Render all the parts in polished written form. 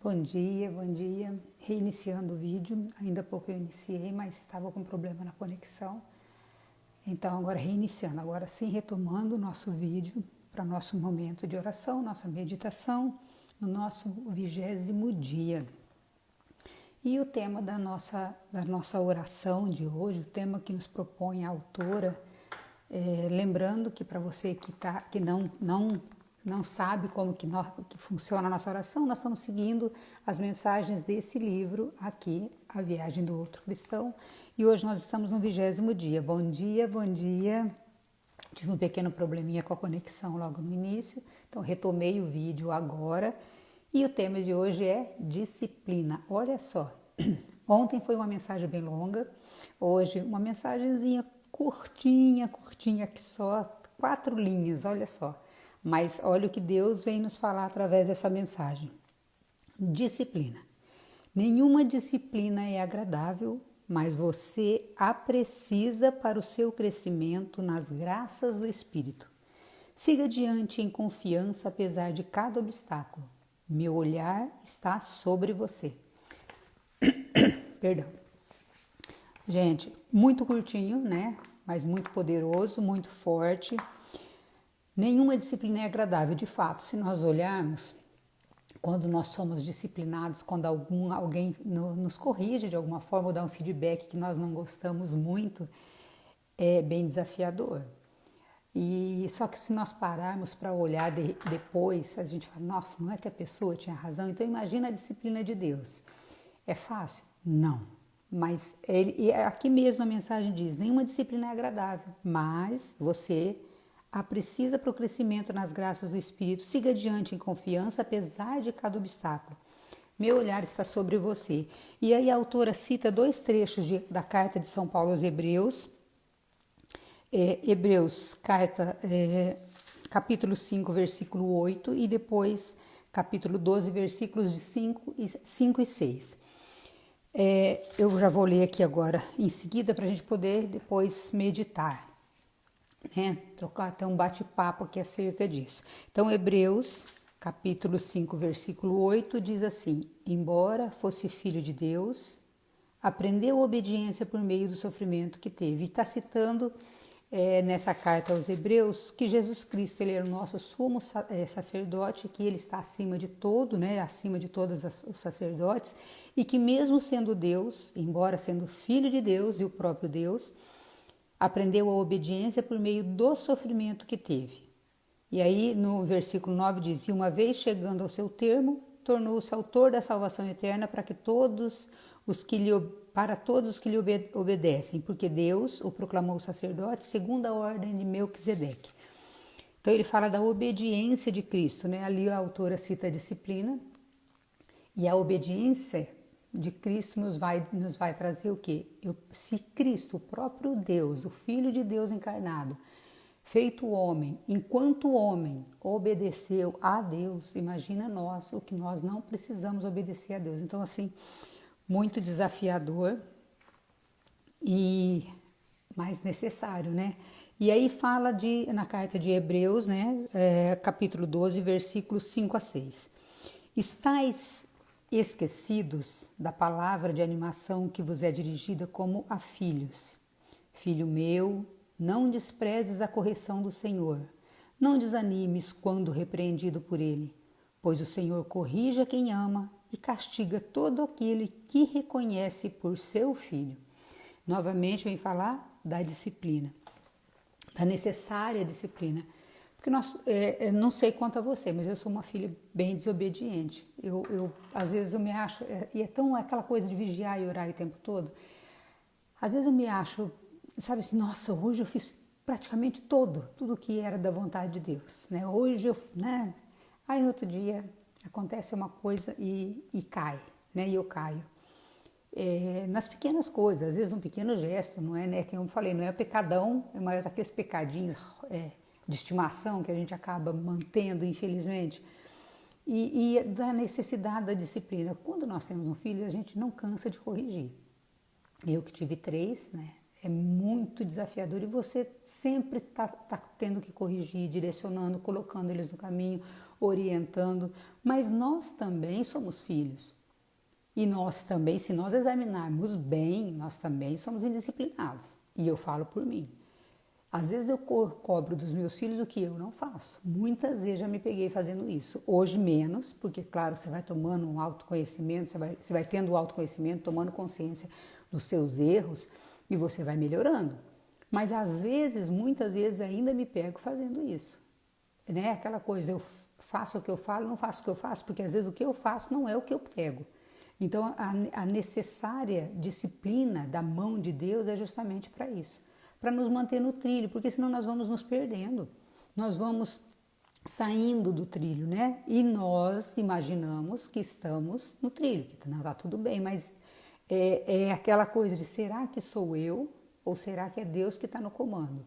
Bom dia. Reiniciando o vídeo, ainda há pouco eu iniciei, mas estava com problema na conexão. Então agora reiniciando, agora sim retomando o nosso vídeo para nosso momento de oração, nossa meditação, no nosso 20º dia. E o tema da nossa oração de hoje, o tema que nos propõe a autora, lembrando que para você que não sabe como que funciona a nossa oração, nós estamos seguindo as mensagens desse livro aqui, A Viagem do Outro Cristão, e hoje nós estamos no 20º dia. Bom dia. Tive um pequeno probleminha com a conexão logo no início, então retomei o vídeo agora, e o tema de hoje é disciplina. Olha só, ontem foi uma mensagem bem longa, hoje uma mensagenzinha curtinha, que só 4 linhas, olha só. Mas olha o que Deus vem nos falar através dessa mensagem. Disciplina. Nenhuma disciplina é agradável, mas você a precisa para o seu crescimento nas graças do Espírito. Siga adiante em confiança apesar de cada obstáculo. Meu olhar está sobre você. Perdão. Gente, muito curtinho, né? Mas muito poderoso, muito forte. Nenhuma disciplina é agradável. De fato, se nós olharmos, quando nós somos disciplinados, quando alguém nos corrige de alguma forma ou dá um feedback que nós não gostamos muito, é bem desafiador. E só que se nós pararmos para olhar depois, a gente fala, nossa, não é que a pessoa tinha razão? Então imagina a disciplina de Deus. É fácil? Não. Mas aqui mesmo a mensagem diz, nenhuma disciplina é agradável, mas você a precisa para o crescimento nas graças do Espírito. Siga adiante em confiança, apesar de cada obstáculo. Meu olhar está sobre você. E aí a autora cita 2 trechos da carta de São Paulo aos Hebreus. Hebreus, capítulo 5, versículo 8, e depois capítulo 12, versículos de 5 e 6. Eu já vou ler aqui agora em seguida para a gente poder depois meditar, né? Trocar até um bate-papo aqui acerca disso. Então, Hebreus, capítulo 5, versículo 8, diz assim: embora fosse filho de Deus, aprendeu a obediência por meio do sofrimento que teve. E está citando nessa carta aos Hebreus que Jesus Cristo, ele é o nosso sumo sacerdote, que ele está acima de todo, né, acima de todos os sacerdotes, e que mesmo sendo Deus, embora sendo filho de Deus e o próprio Deus, aprendeu a obediência por meio do sofrimento que teve. E aí no versículo 9 diz, e uma vez chegando ao seu termo, tornou-se autor da salvação eterna para todos os que lhe obedecem, porque Deus o proclamou sacerdote segundo a ordem de Melquisedeque. Então ele fala da obediência de Cristo, né? Ali a autora cita a disciplina, e a obediência de Cristo nos vai trazer o quê? Se Cristo, o próprio Deus, o Filho de Deus encarnado, feito homem, enquanto homem obedeceu a Deus, imagina nós, o que nós não precisamos obedecer a Deus. Então assim, muito desafiador e mais necessário, né? E aí fala na carta de Hebreus, né, capítulo 12, versículos 5 a 6. Estais esquecidos da palavra de animação que vos é dirigida como a filhos. Filho meu, não desprezes a correção do Senhor. Não desanimes quando repreendido por ele, pois o Senhor corrige a quem ama e castiga todo aquele que reconhece por seu filho. Novamente vem falar da disciplina, da necessária disciplina. Porque não sei quanto a você, mas eu sou uma filha bem desobediente. Às vezes eu me acho, e é tão aquela coisa de vigiar e orar o tempo todo, às vezes eu me acho, sabe assim, nossa, hoje eu fiz praticamente tudo que era da vontade de Deus, né? Hoje né? Aí no outro dia acontece uma coisa e cai, né? E eu caio. Nas pequenas coisas, às vezes um pequeno gesto, não é, né? Que eu falei, não é pecadão, é mais aqueles pecadinhos de estimação que a gente acaba mantendo, infelizmente. E da necessidade da disciplina. Quando nós temos um filho, a gente não cansa de corrigir. Eu que tive 3, né? É muito desafiador e você sempre tá tendo que corrigir, direcionando, colocando eles no caminho, orientando. Mas nós também somos filhos. E nós também, se nós examinarmos bem, nós também somos indisciplinados. E eu falo por mim. Às vezes eu cobro dos meus filhos o que eu não faço. Muitas vezes já me peguei fazendo isso. Hoje menos, porque claro, você vai tomando um autoconhecimento, você vai tendo o autoconhecimento, tomando consciência dos seus erros e você vai melhorando. Mas às vezes, muitas vezes ainda me pego fazendo isso. Né? Aquela coisa, eu faço o que eu falo, não faço o que eu faço, porque às vezes o que eu faço não é o que eu prego. Então a necessária disciplina da mão de Deus é justamente para isso. Para nos manter no trilho, porque senão nós vamos nos perdendo, nós vamos saindo do trilho, né? E nós imaginamos que estamos no trilho, que não está tudo bem, mas é aquela coisa de será que sou eu ou será que é Deus que está no comando,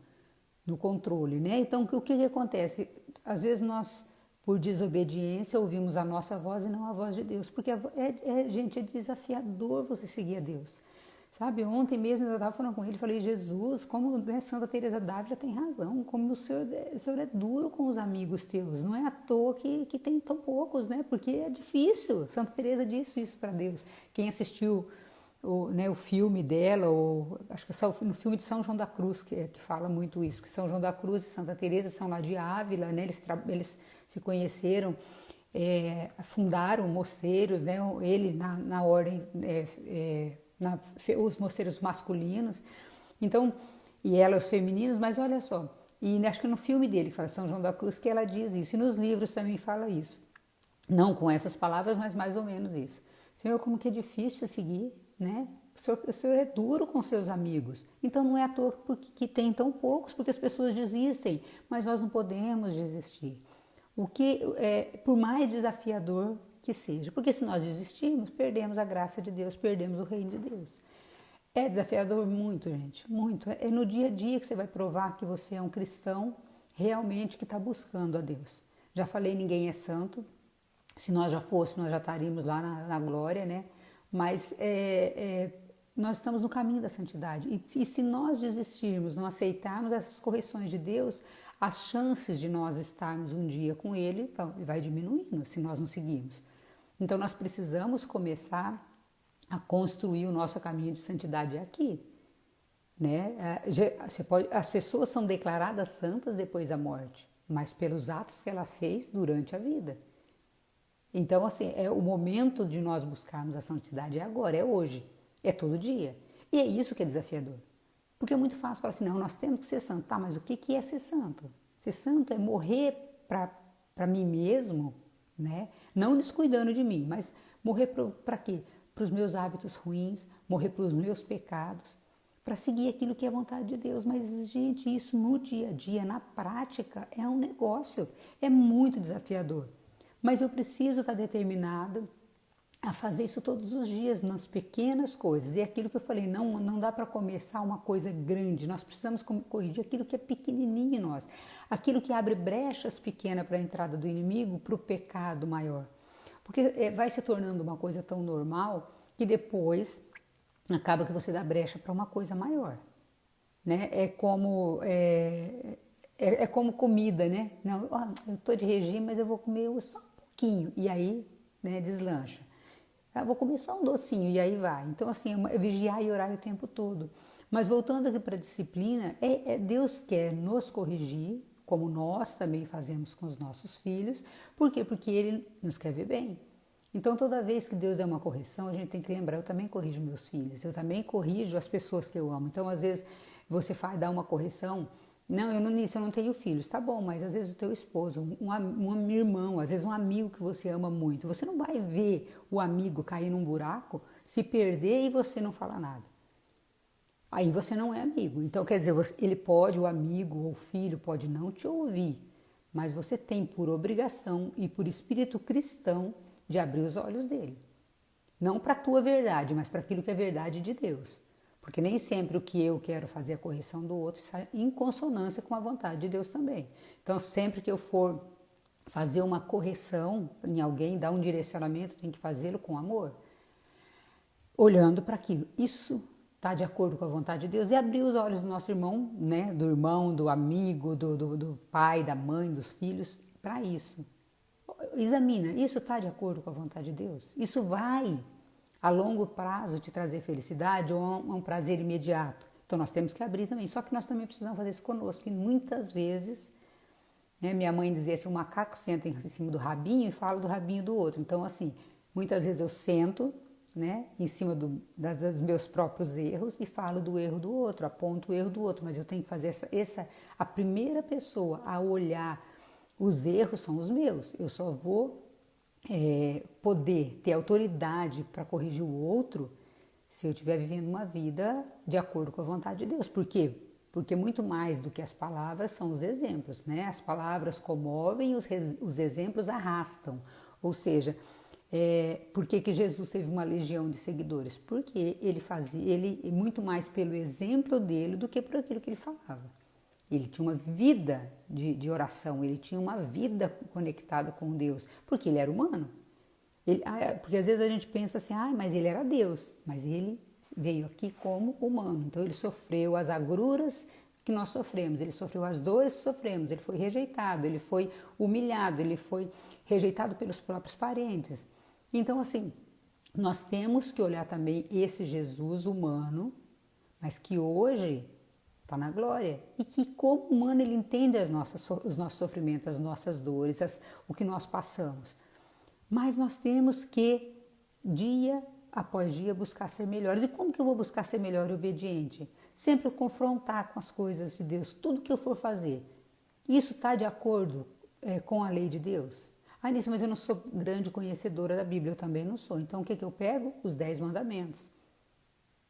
no controle, né? Então o que acontece? Às vezes nós, por desobediência, ouvimos a nossa voz e não a voz de Deus, porque gente, é desafiador você seguir a Deus. Sabe, ontem mesmo eu estava falando com ele, falei, Jesus, como né, Santa Teresa d'Ávila tem razão, como o senhor é duro com os amigos teus, não é à toa que tem tão poucos, né? Porque é difícil. Santa Teresa disse isso para Deus. Quem assistiu o filme dela, acho que é no filme de São João da Cruz, que fala muito isso, que São João da Cruz e Santa Teresa são lá de Ávila, né? Eles se conheceram, fundaram mosteiros, né? Ele na ordem... os mosteiros masculinos, então, e ela os femininos, mas olha só, e acho que no filme dele, que fala São João da Cruz, que ela diz isso, e nos livros também fala isso, não com essas palavras, mas mais ou menos isso. Senhor, como que é difícil seguir, né? O senhor é duro com seus amigos, então não é à toa que tem tão poucos, porque as pessoas desistem, mas nós não podemos desistir. O que por mais desafiador que seja, porque se nós desistirmos, perdemos a graça de Deus, perdemos o reino de Deus. É desafiador muito, gente, muito. É no dia a dia que você vai provar que você é um cristão realmente que está buscando a Deus. Já falei, ninguém é santo. Se nós já fôssemos, nós já estaríamos lá na glória, né? Mas nós estamos no caminho da santidade. E se nós desistirmos, não aceitarmos essas correções de Deus, as chances de nós estarmos um dia com Ele vai diminuindo se nós não seguirmos. Então nós precisamos começar a construir o nosso caminho de santidade aqui, né? As pessoas são declaradas santas depois da morte, mas pelos atos que ela fez durante a vida. Então assim, o momento de nós buscarmos a santidade é agora, é hoje, é todo dia. E é isso que é desafiador. Porque é muito fácil falar assim, não, nós temos que ser santos. Tá, mas o que é ser santo? Ser santo é morrer para mim mesmo, né? Não descuidando de mim, mas morrer para quê? Para os meus hábitos ruins, morrer para os meus pecados, para seguir aquilo que é a vontade de Deus. Mas, gente, isso no dia a dia, na prática, é um negócio, é muito desafiador. Mas eu preciso estar determinada a fazer isso todos os dias, nas pequenas coisas. E é aquilo que eu falei, não dá para começar uma coisa grande, nós precisamos corrigir aquilo que é pequenininho em nós, aquilo que abre brechas pequenas para a entrada do inimigo, para o pecado maior. Porque vai se tornando uma coisa tão normal que depois acaba que você dá brecha para uma coisa maior. Né? É como comida, né? Não, eu estou de regime, mas eu vou comer só um pouquinho, e aí né, deslancha. Vou comer só um docinho e aí vai. Então, assim, é vigiar e orar o tempo todo. Mas voltando aqui para a disciplina, Deus quer nos corrigir, como nós também fazemos com os nossos filhos. Por quê? Porque Ele nos quer ver bem. Então, toda vez que Deus der uma correção, a gente tem que lembrar, eu também corrijo meus filhos, eu também corrijo as pessoas que eu amo. Então, às vezes, você dá uma correção, não, eu não tenho filhos, tá bom, mas às vezes o teu esposo, um irmão, às vezes um amigo que você ama muito, você não vai ver o amigo cair num buraco, se perder e você não falar nada. Aí você não é amigo. Então, quer dizer, o amigo ou o filho pode não te ouvir, mas você tem por obrigação e por espírito cristão de abrir os olhos dele. Não para a tua verdade, mas para aquilo que é verdade de Deus. Porque nem sempre o que eu quero fazer a correção do outro está em consonância com a vontade de Deus também. Então, sempre que eu for fazer uma correção em alguém, dar um direcionamento, tem que fazê-lo com amor. Olhando para aquilo. Isso está de acordo com a vontade de Deus, e abrir os olhos do nosso irmão, né, do irmão, do amigo, do pai, da mãe, dos filhos, para isso. Examina, isso está de acordo com a vontade de Deus? Isso vai, a longo prazo, te trazer felicidade ou é um prazer imediato? Então nós temos que abrir também, só que nós também precisamos fazer isso conosco, e muitas vezes, né, minha mãe dizia assim, o macaco senta em cima do rabinho e fala do rabinho do outro. Então assim, muitas vezes eu sento, né, em cima dos meus próprios erros e falo do erro do outro, aponto o erro do outro, mas eu tenho que fazer a primeira pessoa a olhar os erros são os meus. Eu só vou poder ter autoridade para corrigir o outro se eu estiver vivendo uma vida de acordo com a vontade de Deus. Por quê? Porque muito mais do que as palavras são os exemplos, né? As palavras comovem, os exemplos arrastam. Ou seja, por que Jesus teve uma legião de seguidores? Porque ele muito mais pelo exemplo dele do que por aquilo que ele falava. Ele tinha uma vida de oração, ele tinha uma vida conectada com Deus, porque ele era humano. Porque às vezes a gente pensa assim, mas ele era Deus, mas ele veio aqui como humano. Então ele sofreu as agruras que nós sofremos, ele sofreu as dores que sofremos, ele foi rejeitado, ele foi humilhado, ele foi rejeitado pelos próprios parentes. Então assim, nós temos que olhar também esse Jesus humano, mas que hoje está na glória, e que como humano ele entende os nossos sofrimentos, as nossas dores, o que nós passamos. Mas nós temos que, dia após dia, buscar ser melhores. E como que eu vou buscar ser melhor e obediente? Sempre confrontar com as coisas de Deus, tudo que eu for fazer. Isso está de acordo com a lei de Deus? Nisso, mas eu não sou grande conhecedora da Bíblia, eu também não sou. Então o que eu pego? Os 10 mandamentos.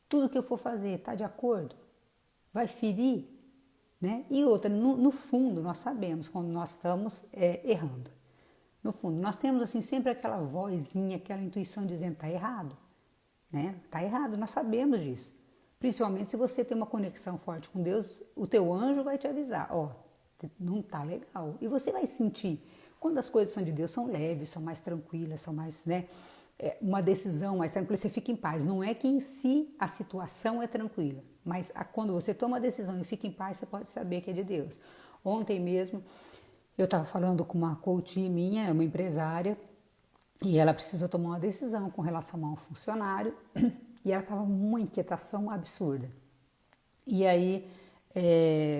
Tudo que eu for fazer está de acordo? Vai ferir, né? E outra, no fundo, nós sabemos quando nós estamos errando. No fundo, nós temos assim sempre aquela vozinha, aquela intuição dizendo está errado, né? Está errado, nós sabemos disso. Principalmente se você tem uma conexão forte com Deus, o teu anjo vai te avisar, não está legal. E você vai sentir, quando as coisas são de Deus, são leves, são mais tranquilas, são mais, né? Uma decisão mais tranquila, você fica em paz. Não é que em si a situação é tranquila, mas quando você toma a decisão e fica em paz, você pode saber que é de Deus. Ontem mesmo, eu estava falando com uma coach minha, uma empresária, e ela precisou tomar uma decisão com relação a um funcionário, e ela estava uma inquietação absurda. E aí,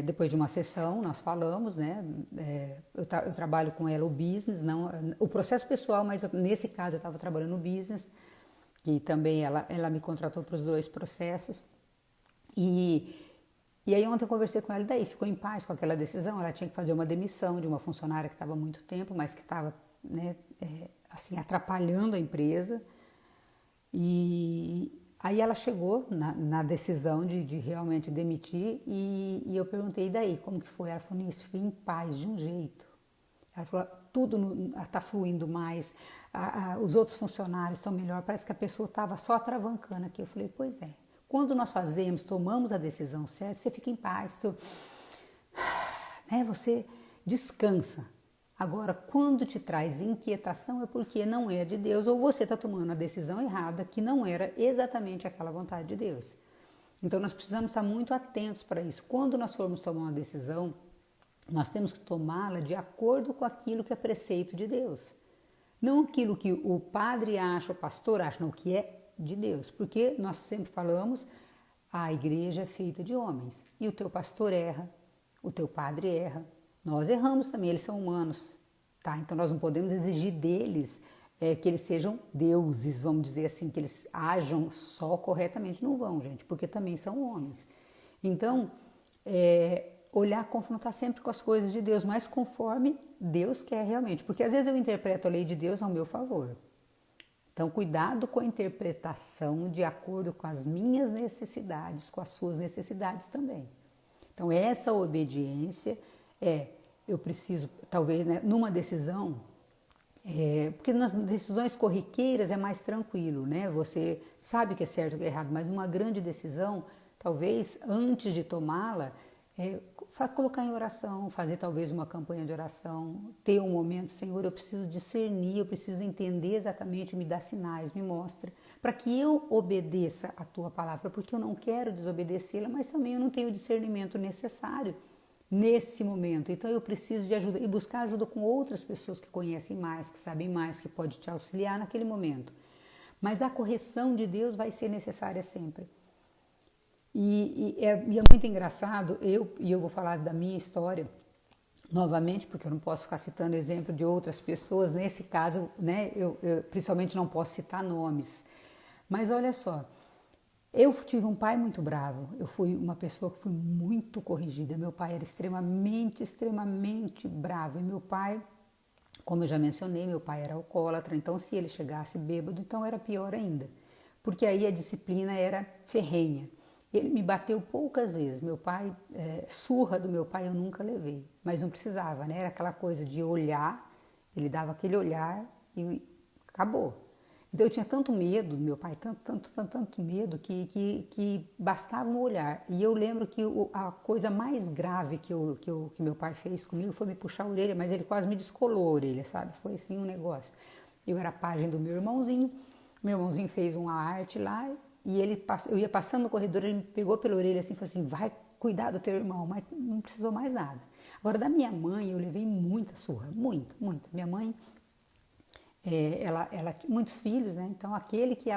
depois de uma sessão, nós falamos, né? Eu trabalho com ela o business, não o processo pessoal, mas nesse caso eu estava trabalhando no business, e também ela me contratou para os 2 processos. E aí ontem eu conversei com ela, e daí ficou em paz com aquela decisão. Ela tinha que fazer uma demissão de uma funcionária que estava há muito tempo, mas que estava, né, assim, atrapalhando a empresa. E aí ela chegou na decisão de realmente demitir, e eu perguntei, e daí, como que foi? Ela falou, isso, fiquei em paz de um jeito. Ela falou, tudo está fluindo mais, os outros funcionários estão melhor, parece que a pessoa estava só atravancando aqui. Eu falei, pois é. Quando nós tomamos a decisão certa, você fica em paz, né, você descansa. Agora, quando te traz inquietação é porque não é de Deus, ou você está tomando a decisão errada, que não era exatamente aquela vontade de Deus. Então, nós precisamos estar muito atentos para isso. Quando nós formos tomar uma decisão, nós temos que tomá-la de acordo com aquilo que é preceito de Deus. Não aquilo que o padre acha, o pastor acha, não, o que é de Deus, porque nós sempre falamos, a igreja é feita de homens, e o teu pastor erra, o teu padre erra, nós erramos também, eles são humanos, tá? Então nós não podemos exigir deles que eles sejam deuses, vamos dizer assim, que eles ajam só corretamente, não vão, gente, porque também são homens. Então, confrontar sempre com as coisas de Deus, mas conforme Deus quer realmente, porque às vezes eu interpreto a lei de Deus ao meu favor. Então, cuidado com a interpretação de acordo com as minhas necessidades, com as suas necessidades também. Então, essa obediência eu preciso, talvez, né, numa decisão, porque nas decisões corriqueiras é mais tranquilo, né? Você sabe o que é certo e o que é errado, mas numa grande decisão, talvez, antes de tomá-la, colocar em oração, fazer talvez uma campanha de oração, ter um momento, Senhor, eu preciso discernir, eu preciso entender exatamente, me dá sinais, me mostra, para que eu obedeça a tua palavra, porque eu não quero desobedecê-la, mas também eu não tenho o discernimento necessário nesse momento. Então eu preciso de ajuda e buscar ajuda com outras pessoas que conhecem mais, que sabem mais, que podem te auxiliar naquele momento. Mas a correção de Deus vai ser necessária sempre. E é muito engraçado, eu vou falar da minha história novamente, porque eu não posso ficar citando exemplo de outras pessoas, nesse caso, né, eu principalmente não posso citar nomes. Mas olha só, eu tive um pai muito bravo, eu fui uma pessoa que fui muito corrigida, meu pai era extremamente bravo, e meu pai, como eu já mencionei, meu pai era alcoólatra, então se ele chegasse bêbado, então era pior ainda, porque aí a disciplina era ferrenha. Ele me bateu poucas vezes, meu pai, surra do meu pai eu nunca levei, mas não precisava, né? Era aquela coisa de olhar, ele dava aquele olhar e acabou. Então eu tinha tanto medo do meu pai, tanto medo que bastava um olhar. E eu lembro que a coisa mais grave que meu pai fez comigo foi me puxar a orelha, mas ele quase me descolou a orelha, sabe? Foi assim um negócio. Eu era pajem do meu irmãozinho fez uma arte lá e eu ia passando no corredor, ele me pegou pela orelha assim e falou assim, vai cuidar do teu irmão, mas não precisou mais nada. Agora da minha mãe eu levei muita surra, muita. Minha mãe, ela tinha muitos filhos, né? Então aquele que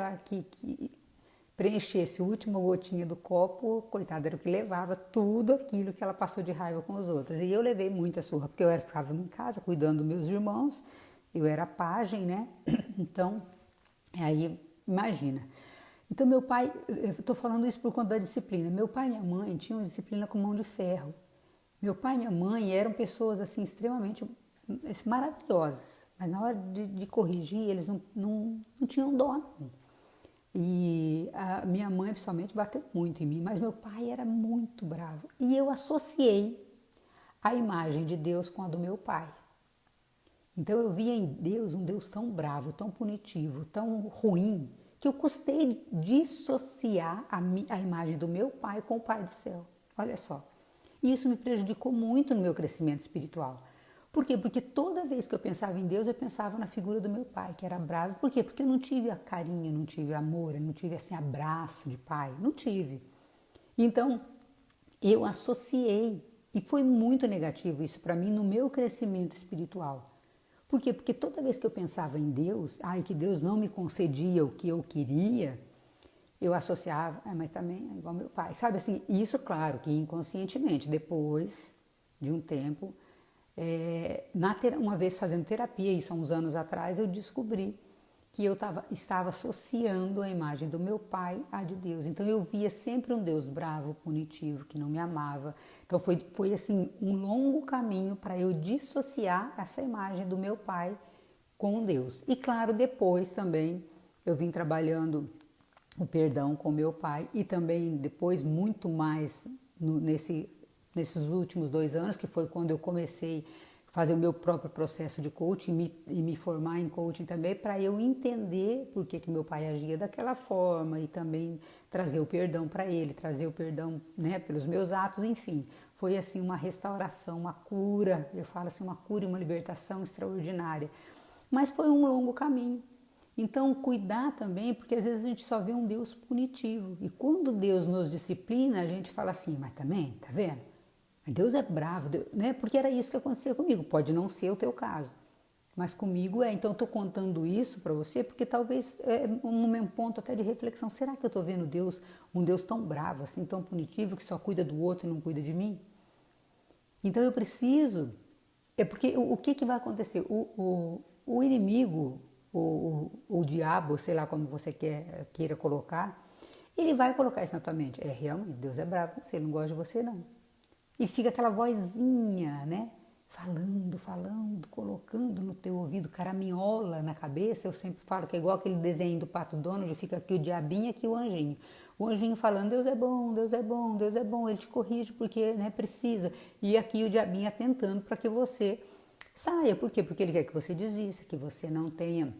preenchesse a última gotinha do copo, coitada, era o que levava tudo aquilo que ela passou de raiva com os outros. E eu levei muita surra, porque eu ficava em casa cuidando dos meus irmãos, eu era pajem, né? Então, aí, imagina. Então meu pai, eu estou falando isso por conta da disciplina, meu pai e minha mãe tinham disciplina com mão de ferro. Meu pai e minha mãe eram pessoas assim extremamente maravilhosas, mas na hora de corrigir eles não tinham dó não. E a minha mãe principalmente bateu muito em mim, mas meu pai era muito bravo. E eu associei a imagem de Deus com a do meu pai. Então eu via em Deus um Deus tão bravo, tão punitivo, tão ruim, que eu custei dissociar a imagem do meu pai com o Pai do céu. Olha só. E isso me prejudicou muito no meu crescimento espiritual. Por quê? Porque toda vez que eu pensava em Deus, eu pensava na figura do meu pai, que era bravo. Por quê? Porque eu não tive a carinho, não tive amor, eu não tive assim abraço de pai, não tive. Então, eu associei, e foi muito negativo isso para mim no meu crescimento espiritual. Por quê? Porque toda vez que eu pensava em Deus, que Deus não me concedia o que eu queria, eu associava, mas também é igual meu pai. Sabe assim, isso claro que inconscientemente, depois de um tempo, uma vez fazendo terapia, isso há uns anos atrás, eu descobri que eu estava associando a imagem do meu pai à de Deus. Então eu via sempre um Deus bravo, punitivo, que não me amava. Então foi assim um longo caminho para eu dissociar essa imagem do meu pai com Deus. E claro, depois também eu vim trabalhando o perdão com meu pai e também depois muito mais nesses últimos 2 anos, que foi quando eu comecei fazer o meu próprio processo de coaching e me formar em coaching também, para eu entender por que meu pai agia daquela forma e também trazer o perdão para ele, trazer o perdão, né, pelos meus atos, enfim. Foi assim uma restauração, uma cura, eu falo assim, uma cura e uma libertação extraordinária. Mas foi um longo caminho. Então, cuidar também, porque às vezes a gente só vê um Deus punitivo. E quando Deus nos disciplina, a gente fala assim, mas também, tá vendo? Deus é bravo, né? Porque era isso que acontecia comigo. Pode não ser o teu caso, mas comigo é. Então, eu estou contando isso para você porque talvez é um ponto até de reflexão. Será que eu estou vendo Deus, um Deus tão bravo, assim, tão punitivo, que só cuida do outro e não cuida de mim? Então, eu preciso... porque o que vai acontecer? O inimigo, o diabo, sei lá como você queira colocar, ele vai colocar isso na tua mente. Realmente, Deus é bravo com você, ele não gosta de você, não. E fica aquela vozinha, né? Falando, colocando no teu ouvido, caraminhola na cabeça. Eu sempre falo que é igual aquele desenho do Pato Donald, fica aqui o diabinho e aqui o anjinho. O anjinho falando, Deus é bom, Deus é bom, Deus é bom, ele te corrige porque, né, precisa. E aqui o diabinho atentando para que você saia. Por quê? Porque ele quer que você desista, que você não tenha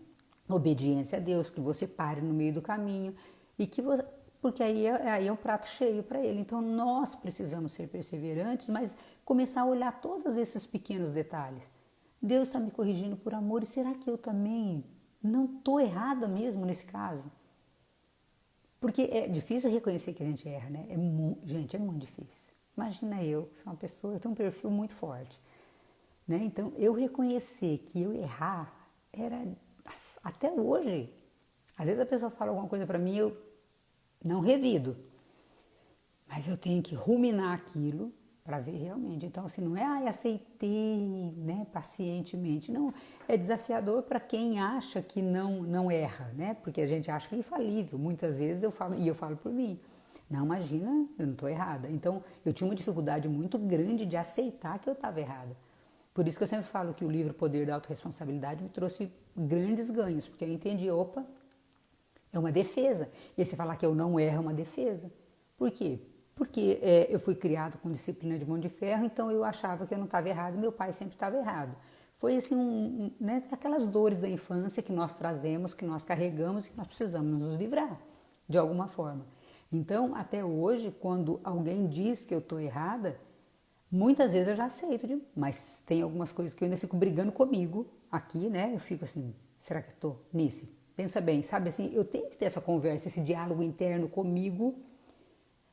obediência a Deus, que você pare no meio do caminho e que você... porque aí é um prato cheio para ele. Então nós precisamos ser perseverantes, mas começar a olhar todos esses pequenos detalhes. Deus está me corrigindo por amor, e será que eu também não estou errada mesmo nesse caso? Porque é difícil reconhecer que a gente erra, né? Gente, é muito difícil. Imagina eu, que sou uma pessoa, eu tenho um perfil muito forte, né? Então, eu reconhecer que eu errar era, até hoje, às vezes a pessoa fala alguma coisa para mim, eu não revido, mas eu tenho que ruminar aquilo para ver realmente. Então, assim, não é, aceitei, né, pacientemente. Não, é desafiador para quem acha que não erra, né? Porque a gente acha que é infalível. Muitas vezes eu falo por mim. Não, imagina, eu não estou errada. Então, eu tinha uma dificuldade muito grande de aceitar que eu estava errada. Por isso que eu sempre falo que o livro Poder da Autorresponsabilidade me trouxe grandes ganhos, porque eu entendi, opa, é uma defesa. E aí você falar que eu não erro é uma defesa. Por quê? Porque eu fui criado com disciplina de mão de ferro, então eu achava que eu não estava errado, meu pai sempre estava errado. Foi assim, né, aquelas dores da infância que nós trazemos, que nós carregamos e que nós precisamos nos livrar, de alguma forma. Então, até hoje, quando alguém diz que eu estou errada, muitas vezes eu já aceito, mas tem algumas coisas que eu ainda fico brigando comigo aqui, né? Eu fico assim, será que eu estou nisso? Pensa bem, sabe assim, eu tenho que ter essa conversa, esse diálogo interno comigo,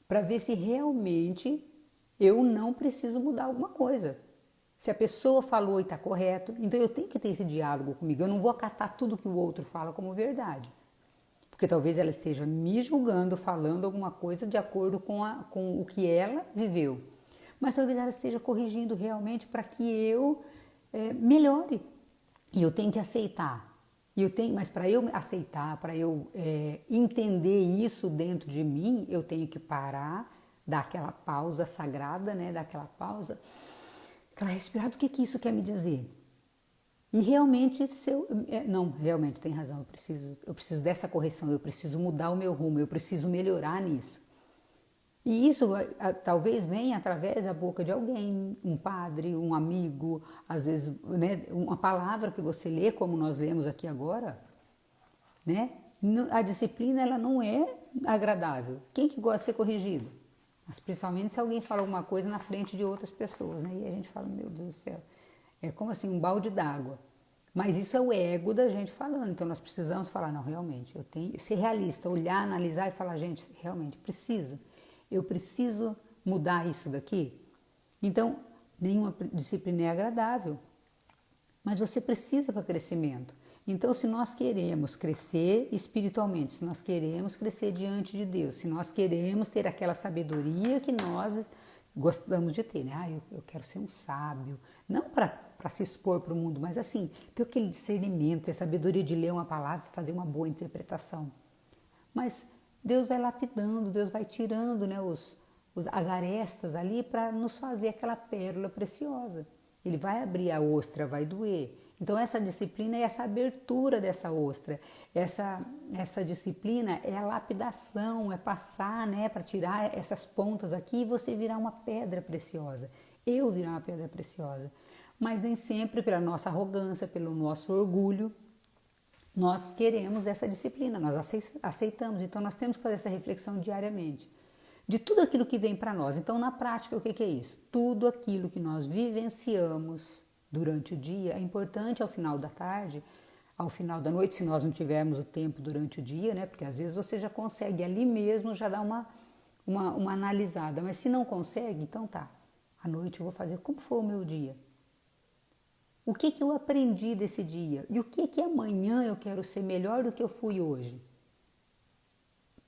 para ver se realmente eu não preciso mudar alguma coisa. Se a pessoa falou e está correto, então eu tenho que ter esse diálogo comigo. Eu não vou acatar tudo que o outro fala como verdade. Porque talvez ela esteja me julgando, falando alguma coisa de acordo com o que ela viveu. Mas talvez ela esteja corrigindo realmente para que eu melhore. E eu tenho que aceitar. Mas para eu aceitar, para eu entender isso dentro de mim, eu tenho que parar, dar aquela pausa sagrada, né? Dar aquela pausa, aquela respirada, o que isso quer me dizer? E realmente, não, realmente tem razão, eu preciso dessa correção, eu preciso mudar o meu rumo, eu preciso melhorar nisso. E isso talvez venha através da boca de alguém, um padre, um amigo, às vezes, né, uma palavra que você lê, como nós lemos aqui agora, né? A disciplina, ela não é agradável. Quem que gosta de ser corrigido? Mas principalmente se alguém fala alguma coisa na frente de outras pessoas, né? E a gente fala, meu Deus do céu, é como assim um balde d'água. Mas isso é o ego da gente falando, então nós precisamos falar, não, realmente, eu tenho que ser realista, olhar, analisar e falar, gente, realmente, eu preciso mudar isso daqui. Então, nenhuma disciplina é agradável, mas você precisa para crescimento. Então, se nós queremos crescer espiritualmente, se nós queremos crescer diante de Deus, se nós queremos ter aquela sabedoria que nós gostamos de ter, né? Eu quero ser um sábio, não para se expor para o mundo, mas assim, ter aquele discernimento, ter sabedoria de ler uma palavra e fazer uma boa interpretação. Mas Deus vai lapidando, Deus vai tirando, né, as arestas ali para nos fazer aquela pérola preciosa. Ele vai abrir a ostra, vai doer. Então essa disciplina é essa abertura dessa ostra. Essa disciplina é a lapidação, é passar, né, para tirar essas pontas aqui e você virar uma pedra preciosa. Eu virar uma pedra preciosa. Mas nem sempre pela nossa arrogância, pelo nosso orgulho, nós queremos essa disciplina, nós aceitamos. Então nós temos que fazer essa reflexão diariamente de tudo aquilo que vem para nós. Então na prática o que é isso? Tudo aquilo que nós vivenciamos durante o dia é importante ao final da tarde, ao final da noite, se nós não tivermos o tempo durante o dia, né? Porque às vezes você já consegue ali mesmo já dar uma analisada, mas se não consegue, então tá, à noite eu vou fazer como foi o meu dia. O que eu aprendi desse dia? E o que amanhã eu quero ser melhor do que eu fui hoje?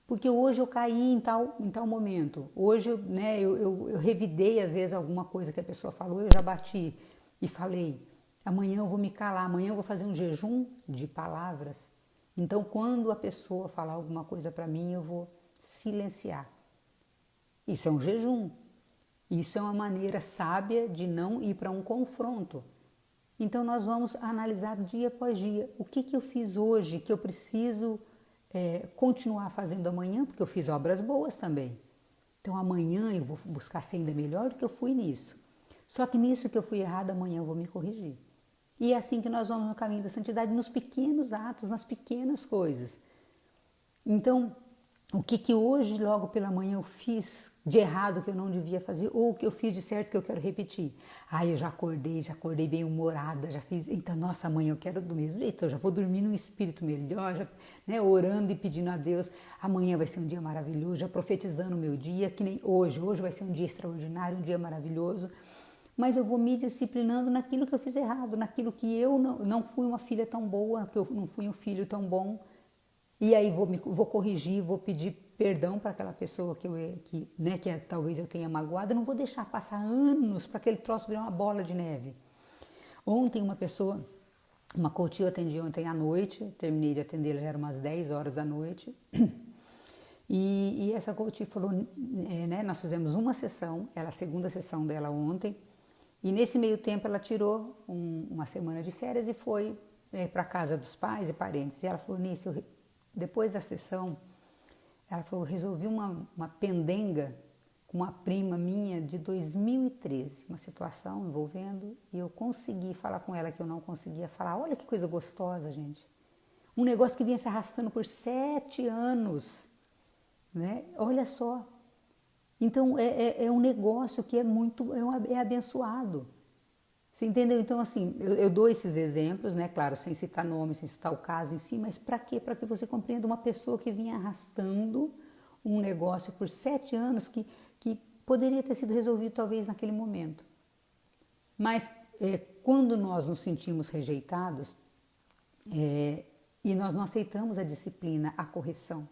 Porque hoje eu caí em tal momento. Hoje, né, eu revidei às vezes alguma coisa que a pessoa falou, eu já bati e falei, amanhã eu vou me calar, amanhã eu vou fazer um jejum de palavras. Então, quando a pessoa falar alguma coisa para mim, eu vou silenciar. Isso é um jejum. Isso é uma maneira sábia de não ir para um confronto. Então nós vamos analisar dia após dia o que eu fiz hoje, que eu preciso continuar fazendo amanhã, porque eu fiz obras boas também. Então amanhã eu vou buscar ser ainda melhor do que eu fui nisso. Só que nisso que eu fui errado, amanhã eu vou me corrigir. E é assim que nós vamos no caminho da santidade, nos pequenos atos, nas pequenas coisas. Então, o que hoje, logo pela manhã, eu fiz de errado que eu não devia fazer, ou o que eu fiz de certo que eu quero repetir. Eu já acordei bem humorada, já fiz, então, nossa, amanhã eu quero do mesmo jeito, eu já vou dormir num espírito melhor, já, né, orando e pedindo a Deus, amanhã vai ser um dia maravilhoso, já profetizando o meu dia, que nem hoje vai ser um dia extraordinário, um dia maravilhoso, mas eu vou me disciplinando naquilo que eu fiz errado, naquilo que eu não fui uma filha tão boa, que eu não fui um filho tão bom. E aí vou corrigir, vou pedir perdão para aquela pessoa que talvez eu tenha magoado. Eu não vou deixar passar anos para aquele troço virar uma bola de neve. Ontem uma coach eu atendi ontem à noite, terminei de atender, já eram umas 10 horas da noite. E essa coach falou, né, nós fizemos uma sessão, a segunda sessão dela ontem, e nesse meio tempo ela tirou uma semana de férias e foi para a casa dos pais e parentes. E ela falou, depois da sessão, ela falou, resolvi uma pendenga com uma prima minha de 2013, uma situação envolvendo, e eu consegui falar com ela que eu não conseguia falar. Olha que coisa gostosa, gente. Um negócio que vinha se arrastando por 7 anos, né? Olha só. Então, é um negócio que é abençoado. Você entendeu? Então, assim, eu dou esses exemplos, né? Claro, sem citar nome, sem citar o caso em si, mas para quê? Para que você compreenda uma pessoa que vinha arrastando um negócio por 7 anos que poderia ter sido resolvido talvez naquele momento. Mas quando nós nos sentimos rejeitados e nós não aceitamos a disciplina, a correção,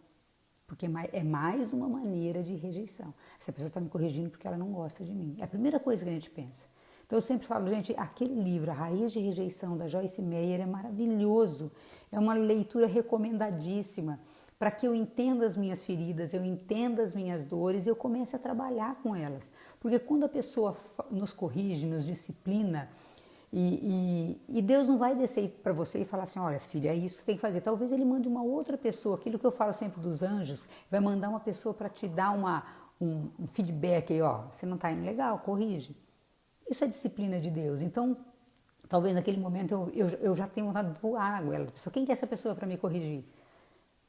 porque é mais uma maneira de rejeição. Essa pessoa está me corrigindo porque ela não gosta de mim. É a primeira coisa que a gente pensa. Então eu sempre falo, gente, aquele livro, A Raiz de Rejeição, da Joyce Meyer, é maravilhoso. É uma leitura recomendadíssima para que eu entenda as minhas feridas, eu entenda as minhas dores e eu comece a trabalhar com elas. Porque quando a pessoa nos corrige, nos disciplina, e Deus não vai descer para você e falar assim, olha filha, é isso que tem que fazer. Talvez Ele mande uma outra pessoa, aquilo que eu falo sempre dos anjos, vai mandar uma pessoa para te dar um feedback aí, ó, você não está indo legal, corrige. Isso é disciplina de Deus. Então, talvez naquele momento eu já tenha vontade de voar na goela da pessoa. Quem que é essa pessoa para me corrigir?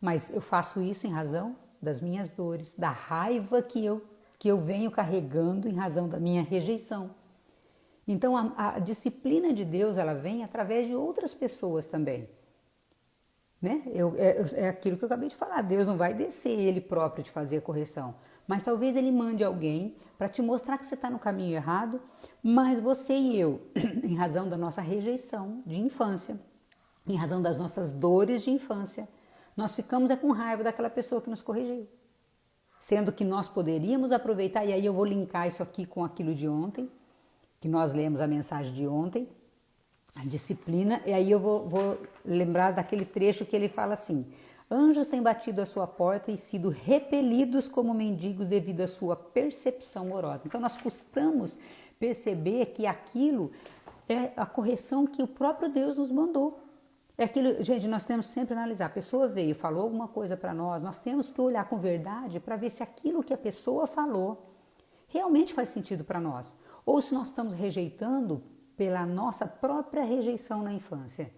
Mas eu faço isso em razão das minhas dores, da raiva que eu venho carregando em razão da minha rejeição. Então, a disciplina de Deus, ela vem através de outras pessoas também. Né? É aquilo que eu acabei de falar. Deus não vai descer Ele próprio de fazer a correção. Mas talvez Ele mande alguém para te mostrar que você está no caminho errado, mas você e eu, em razão da nossa rejeição de infância, em razão das nossas dores de infância, nós ficamos com raiva daquela pessoa que nos corrigiu. Sendo que nós poderíamos aproveitar, e aí eu vou linkar isso aqui com aquilo de ontem, que nós lemos a mensagem de ontem, a disciplina, e aí eu vou lembrar daquele trecho que ele fala assim, anjos têm batido a sua porta e sido repelidos como mendigos devido à sua percepção amorosa. Então nós custamos perceber que aquilo é a correção que o próprio Deus nos mandou. É aquilo, gente, nós temos sempre que analisar. A pessoa veio, falou alguma coisa para nós temos que olhar com verdade para ver se aquilo que a pessoa falou realmente faz sentido para nós. Ou se nós estamos rejeitando pela nossa própria rejeição na infância.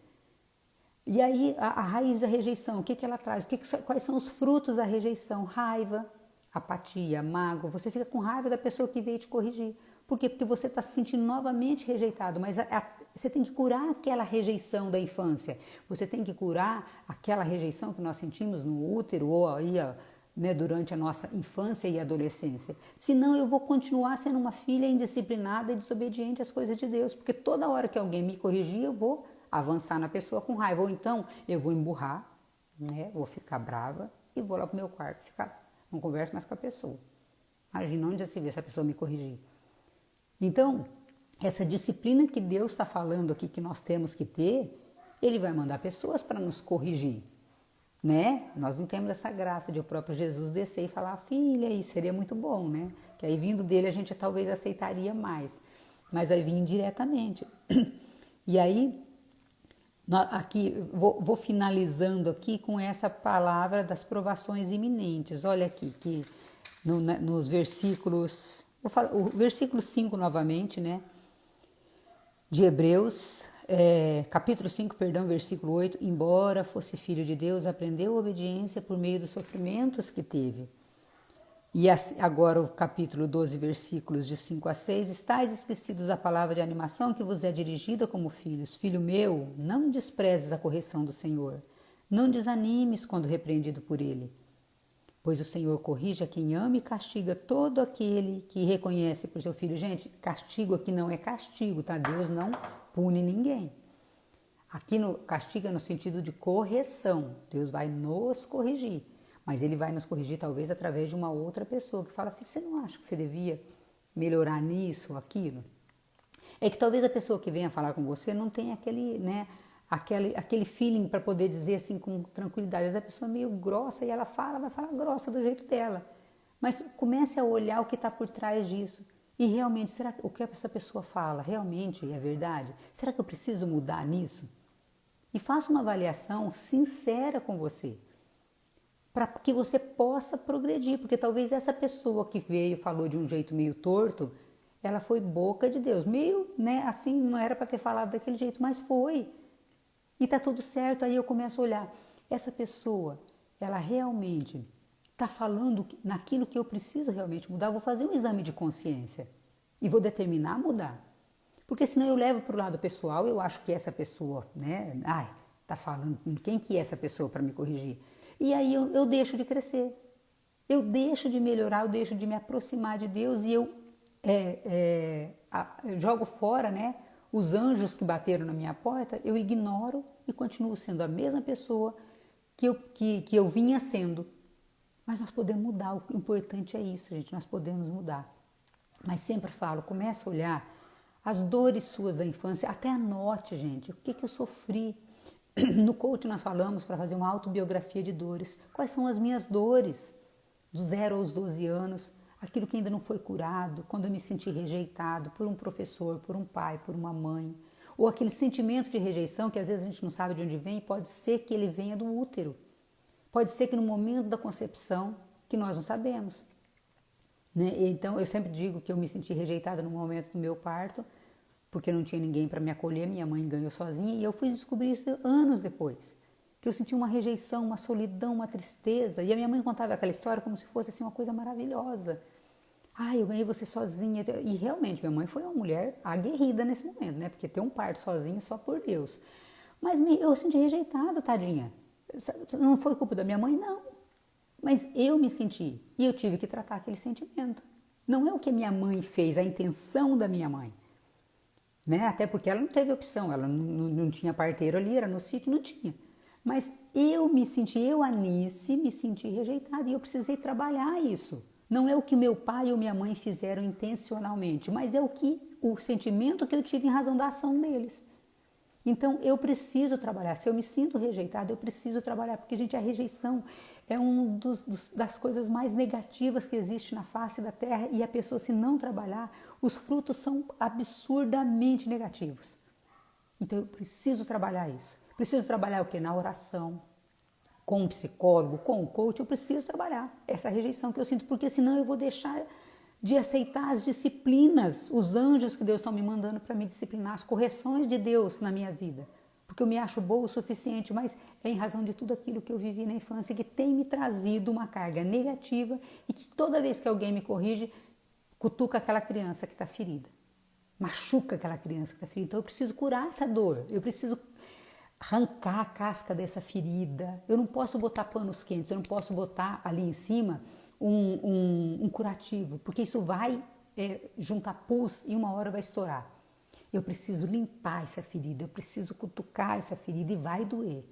E aí, a raiz da rejeição, o que ela traz? Quais são os frutos da rejeição? Raiva, apatia, mágoa. Você fica com raiva da pessoa que veio te corrigir. Por quê? Porque você está se sentindo novamente rejeitado. Mas você tem que curar aquela rejeição da infância. Você tem que curar aquela rejeição que nós sentimos no útero ou aí, né, durante a nossa infância e adolescência. Senão eu vou continuar sendo uma filha indisciplinada e desobediente às coisas de Deus. Porque toda hora que alguém me corrigir, eu vou avançar na pessoa com raiva. Ou então eu vou emburrar, né, vou ficar brava e vou lá pro meu quarto não converso mais com a pessoa. Imagina onde já se vê essa pessoa me corrigir. Então, essa disciplina que Deus está falando aqui que nós temos que ter, Ele vai mandar pessoas para nos corrigir, né? Nós não temos essa graça de o próprio Jesus descer e falar, filha, isso seria muito bom, né? Que aí vindo dele a gente talvez aceitaria mais, mas vai vir indiretamente. E aí, aqui vou finalizando aqui com essa palavra das provações iminentes. Olha aqui, que nos versículos... Vou falar, o versículo 5 novamente, né? De Hebreus, capítulo 5, perdão, versículo 8, embora fosse filho de Deus, aprendeu a obediência por meio dos sofrimentos que teve. E agora o capítulo 12, versículos de 5 a 6, estáis esquecidos da palavra de animação que vos é dirigida como filhos. Filho meu, não desprezes a correção do Senhor, não desanimes quando repreendido por ele. Pois o Senhor corrige a quem ama e castiga todo aquele que reconhece por seu filho. Gente, castigo aqui não é castigo, tá? Deus não pune ninguém. Aqui castiga no sentido de correção. Deus vai nos corrigir. Mas ele vai nos corrigir talvez através de uma outra pessoa que fala, filho, você não acha que você devia melhorar nisso ou aquilo? É que talvez a pessoa que venha falar com você não tenha aquele feeling para poder dizer assim com tranquilidade. Às vezes a pessoa é meio grossa e ela vai falar grossa do jeito dela. Mas comece a olhar o que está por trás disso. E realmente, será que o que essa pessoa fala realmente é verdade? Será que eu preciso mudar nisso? E faça uma avaliação sincera com você, para que você possa progredir, porque talvez essa pessoa que veio e falou de um jeito meio torto, ela foi boca de Deus, meio, assim, não era para ter falado daquele jeito, mas foi. E tá tudo certo, aí eu começo a olhar, essa pessoa, ela realmente está falando naquilo que eu preciso realmente mudar, eu vou fazer um exame de consciência e vou determinar mudar. Porque senão eu levo para o lado pessoal, eu acho que essa pessoa, tá falando, quem que é essa pessoa para me corrigir? E aí eu deixo de crescer, eu deixo de melhorar, eu deixo de me aproximar de Deus e eu jogo fora, os anjos que bateram na minha porta, eu ignoro e continuo sendo a mesma pessoa que eu vinha sendo. Mas nós podemos mudar, o importante é isso, gente, nós podemos mudar. Mas sempre falo, comece a olhar as dores suas da infância, até anote, gente, o que eu sofri. No coach nós falamos para fazer uma autobiografia de dores. Quais são as minhas dores? Do 0 aos 12 anos, aquilo que ainda não foi curado, quando eu me senti rejeitado por um professor, por um pai, por uma mãe. Ou aquele sentimento de rejeição que às vezes a gente não sabe de onde vem, pode ser que ele venha do útero. Pode ser que no momento da concepção, que nós não sabemos. Então eu sempre digo que eu me senti rejeitada no momento do meu parto, porque não tinha ninguém para me acolher, minha mãe ganhou sozinha, e eu fui descobrir isso anos depois, que eu senti uma rejeição, uma solidão, uma tristeza, e a minha mãe contava aquela história como se fosse assim, uma coisa maravilhosa. Eu ganhei você sozinha, e realmente minha mãe foi uma mulher aguerrida nesse momento, porque ter um parto sozinha só por Deus. Mas eu senti rejeitada, tadinha. Não foi culpa da minha mãe, não. Mas eu me senti, e eu tive que tratar aquele sentimento. Não é o que a minha mãe fez, a intenção da minha mãe. Até porque ela não teve opção, ela não tinha parteiro ali, era no sítio, não tinha. Mas Anice, me senti rejeitada e eu precisei trabalhar isso. Não é o que meu pai ou minha mãe fizeram intencionalmente, mas é o sentimento que eu tive em razão da ação deles. Então eu preciso trabalhar, se eu me sinto rejeitada, eu preciso trabalhar, porque, gente, a rejeição é uma das coisas mais negativas que existe na face da terra e a pessoa, se não trabalhar, os frutos são absurdamente negativos. Então eu preciso trabalhar isso. Preciso trabalhar o quê? Na oração, com um psicólogo, com um coach, eu preciso trabalhar essa rejeição que eu sinto, porque senão eu vou deixar de aceitar as disciplinas, os anjos que Deus está me mandando para me disciplinar, as correções de Deus na minha vida. Porque eu me acho boa o suficiente, mas é em razão de tudo aquilo que eu vivi na infância que tem me trazido uma carga negativa e que toda vez que alguém me corrige, cutuca aquela criança que está ferida, machuca aquela criança que está ferida. Então eu preciso curar essa dor, eu preciso arrancar a casca dessa ferida. Eu não posso botar panos quentes, eu não posso botar ali em cima um curativo, porque isso vai juntar pus e uma hora vai estourar. Eu preciso limpar essa ferida, eu preciso cutucar essa ferida e vai doer.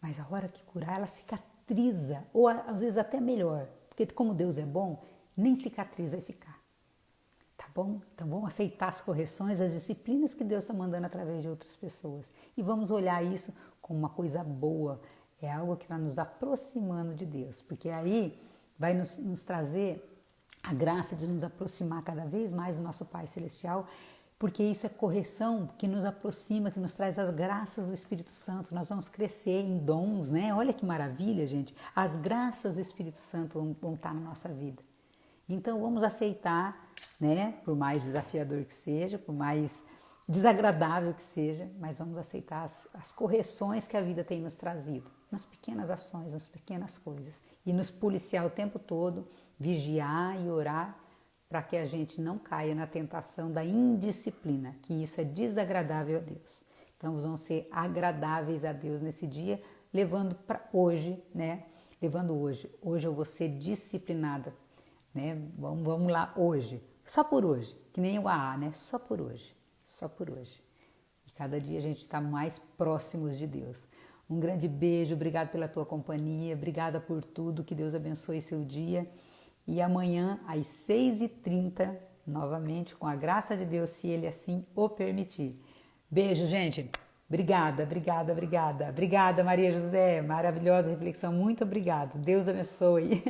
Mas a hora que curar, ela cicatriza, ou às vezes até melhor, porque como Deus é bom, nem cicatriz vai ficar. Tá bom? Então vamos aceitar as correções, as disciplinas que Deus está mandando através de outras pessoas. E vamos olhar isso como uma coisa boa, é algo que está nos aproximando de Deus, porque aí vai nos trazer a graça de nos aproximar cada vez mais do nosso Pai Celestial, porque isso é correção que nos aproxima, que nos traz as graças do Espírito Santo. Nós vamos crescer em dons, Olha que maravilha, gente. As graças do Espírito Santo vão estar na nossa vida. Então vamos aceitar, por mais desafiador que seja, por mais desagradável que seja, mas vamos aceitar as correções que a vida tem nos trazido, nas pequenas ações, nas pequenas coisas, e nos policiar o tempo todo, vigiar e orar para que a gente não caia na tentação da indisciplina, que isso é desagradável a Deus. Então vamos ser agradáveis a Deus nesse dia, levando para hoje, né? Levando hoje. Hoje eu vou ser disciplinada, né? Vamos lá hoje, só por hoje, que nem o AA, né? Só por hoje. Só por hoje. E cada dia a gente está mais próximos de Deus. Um grande beijo, obrigado pela tua companhia, obrigada por tudo, que Deus abençoe seu dia. E amanhã, às 6h30, novamente, com a graça de Deus, se Ele assim o permitir. Beijo, gente. Obrigada, obrigada, obrigada. Obrigada, Maria José. Maravilhosa reflexão. Muito obrigada. Deus abençoe.